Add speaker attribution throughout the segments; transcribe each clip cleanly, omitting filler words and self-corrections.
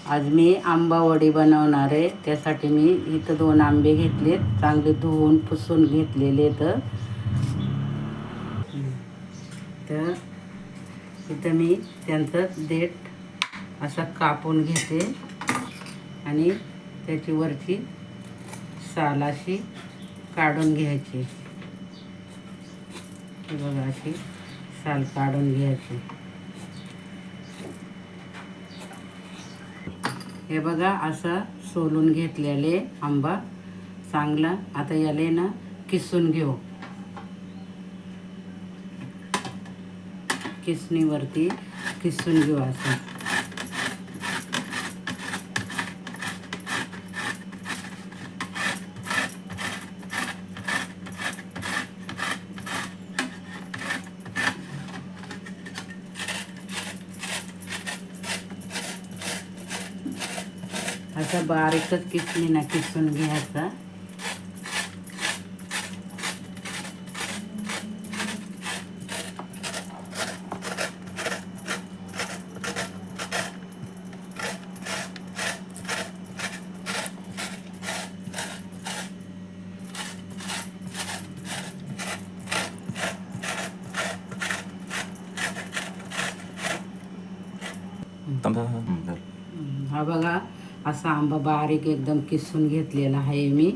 Speaker 1: आज मी आंबा वडी बनवणार आहे. त्यासाठी मी इथं 2 आंबे घेतलेत, चांगले धुवून पुसून घेतलेले. तर इथं मी त्यांचं देठ असं कापून घेते आणि त्याची वरची साल अशी काढून घ्यायची. हे बघा, अशी साल काढून घ्यायची. हे बघा, असं सोलून घेतलेले आंबा चांगला. आता याले ना किसून घेऊ. किसणीवरती किसून घेऊ असं. असं बारीकच किसणीनं किसून घ्यायचा. हा बघा, असा आंबा बारीक एकदम किसून घेतलेला आहे मी.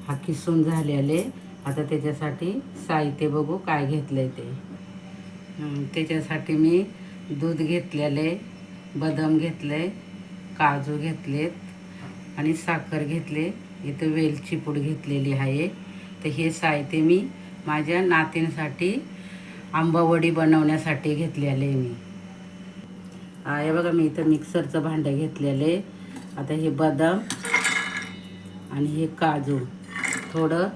Speaker 1: हा किसून झालेले. आता त्याच्यासाठी साहित्य बघू काय घेतलंय ते. त्याच्यासाठी मी दूध घेतलेले, बदाम घेतले, काजू घेतलेत आणि साखर घेतले. इथं वेलची पूड घेतलेली आहे. तर हे साहित्य मी माझ्या नातींसाठी आंबावडी बनवण्यासाठी घेतलेले मी. हे बघा, मी इथं मिक्सरचं भांडं घेतलेले. आता हे बदाम आणि हे काजू थोडं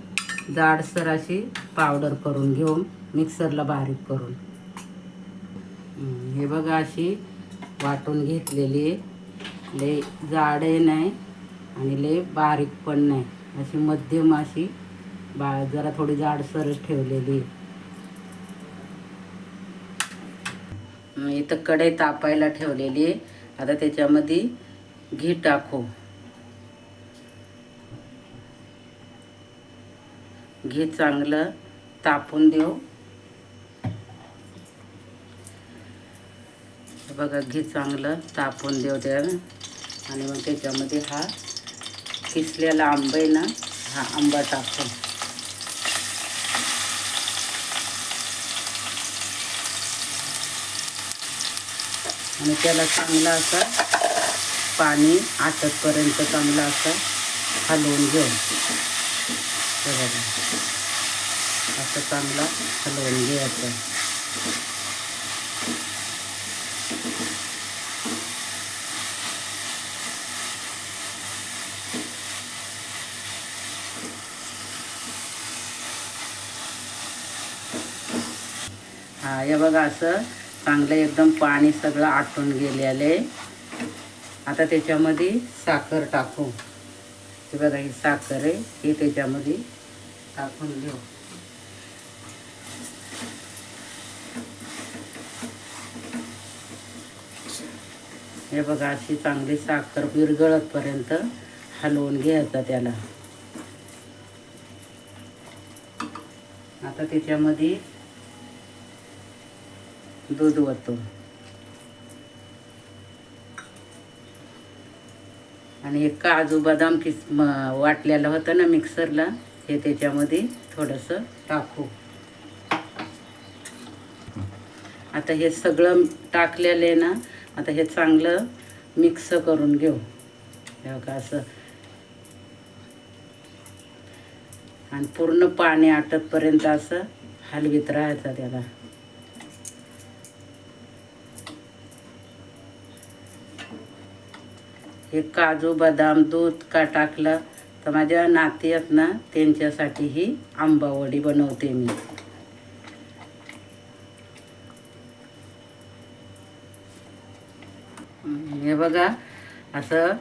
Speaker 1: जाडसर अशी पावडर करून घेऊन मिक्सरला बारीक करून, हे बघा अशी वाटून घेतलेली. लय जाडही नाही आणि लय बारीक पण नाही, अशी मध्यम अशी जरा थोडी जाडसरच ठेवलेली. इथं कढई तापायला ठेवलेली. आता त्याच्यामध्ये घी टाकू. घी चांगलं तापून देऊ. बघा, घी चांगलं तापून देऊ द्या. आणि मग त्याच्यामध्ये हा किसलेला आंबा आहे ना, हा आंबा टाकू. आणि त्याला चांगला असा पाणी आटतपर्यंत चांगला असा हलवून घेऊ. बघा, असं चांगला हलवून घ्यायचं. हे बघा, असं चांगलं एकदम पाणी सगळं आटून गेलेले. आता त्याच्यामध्ये साखर टाकू. हे बघा, ही साखर आहे, हे त्याच्यामध्ये टाकून घेऊ. हे बघा, अशी चांगली साखर विरघळतपर्यंत हलवून घ्यायचं त्याला. आता त्याच्यामध्ये दूध ओतू आणि हे काजू बदाम वाटलेलं होतं ना मिक्सरला, हे त्याच्यामध्ये थोडंसं टाकू. आता हे सगळं टाकलेलं आहे ना, आता हे चांगलं मिक्स करून घेऊ. बघा असं, आणि पूर्ण पाणी आटतपर्यंत असं हलवीत राहायचं त्याला. हे काजू बदाम दूध का टाकलं तर माझ्या नाती आहेत ना, त्यांच्यासाठी ही आंबावडी बनवते मी. हे बघा, असं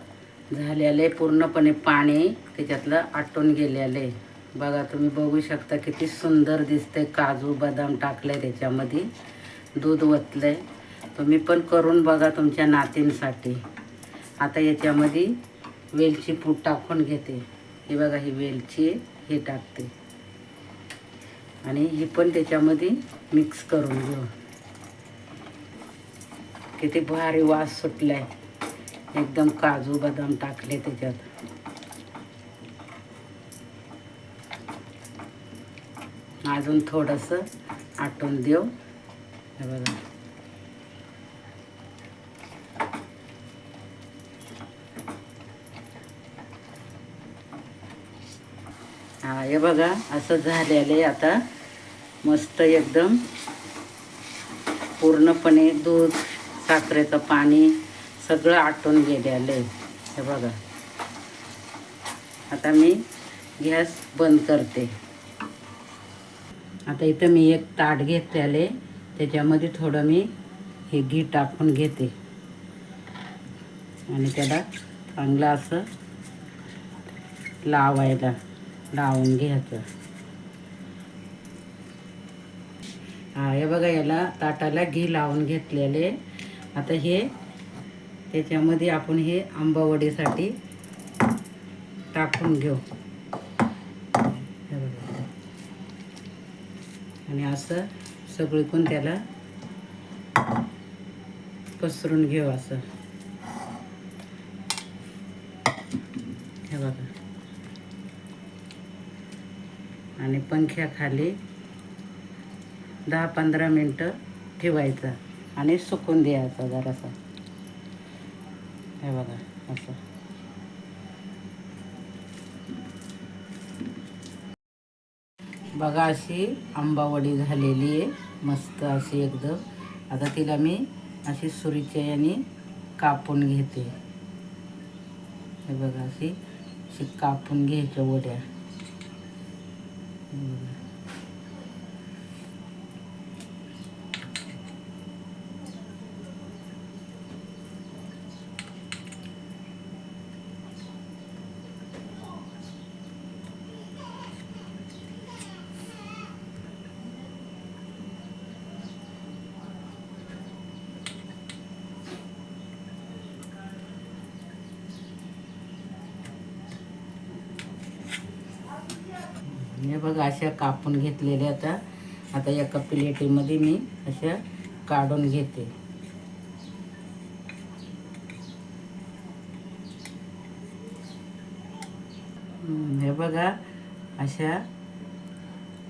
Speaker 1: झालेलं पूर्णपणे पाणी त्याच्यातलं आटून गेलेलं आहे. बघा, तुम्ही बघू शकता किती सुंदर दिसते. काजू बदाम टाकले, त्याच्यामध्ये दूध ओतलंय. तुम्ही पण करून बघा तुमच्या नातींसाठी. आता याच्यामध्ये वेलची पूड टाकून घेते. हे बघा, ही वेलची हे टाकते आणि ही पण त्याच्यामध्ये मिक्स करून घेऊ. किती भारी वास सुटलाय. एकदम काजू बदाम टाकले त्याच्यात. अजून थोडंसं आटून देऊ. हे बघा, हे बघा असं झालेलं आहे. आता मस्त एकदम पूर्णपणे दूध, साखरेचं पाणी सगळं आटून गेलेलं आहे. हे बघा, आता मी गॅस बंद करते. आता इथं मी एक ताट घेतलेलं आहे, त्याच्यामध्ये थोडं मी हे घी टाकून घेते आणि त्याला चांगलं असं लावून घ्यायचं. हे बघा, याला ताटाला घी लावून घेतलेले. आता हे त्याच्यामध्ये आपण हे आंबावडीसाठी टाकून घेऊ. हे बघा, आणि असं सगळीकडून त्याला पसरून घेऊ असं. हे बघा, आणि पंख्याखाली 10-15 मिनटं ठेवायचं आणि सुकून द्यायचं जरासं. हे बघा असं. बघा, अशी आंबावडी झालेली आहे मस्त अशी एकदम. आता तिला मी अशी सुरीच्या याने कापून घेते. हे बघा, अशी कापून घ्यायच्या वड्या. हे बघा, अशा कापून घेतलेल्या. आता एका प्लेटीमध्ये मी अशा काढून घेते. हे बघा, अशा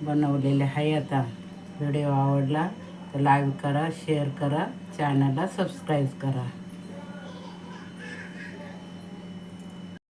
Speaker 1: बनवलेल्या आहे. आता व्हिडिओ आवडला तर लाईक करा, शेअर करा, चॅनलला सबस्क्राईब करा.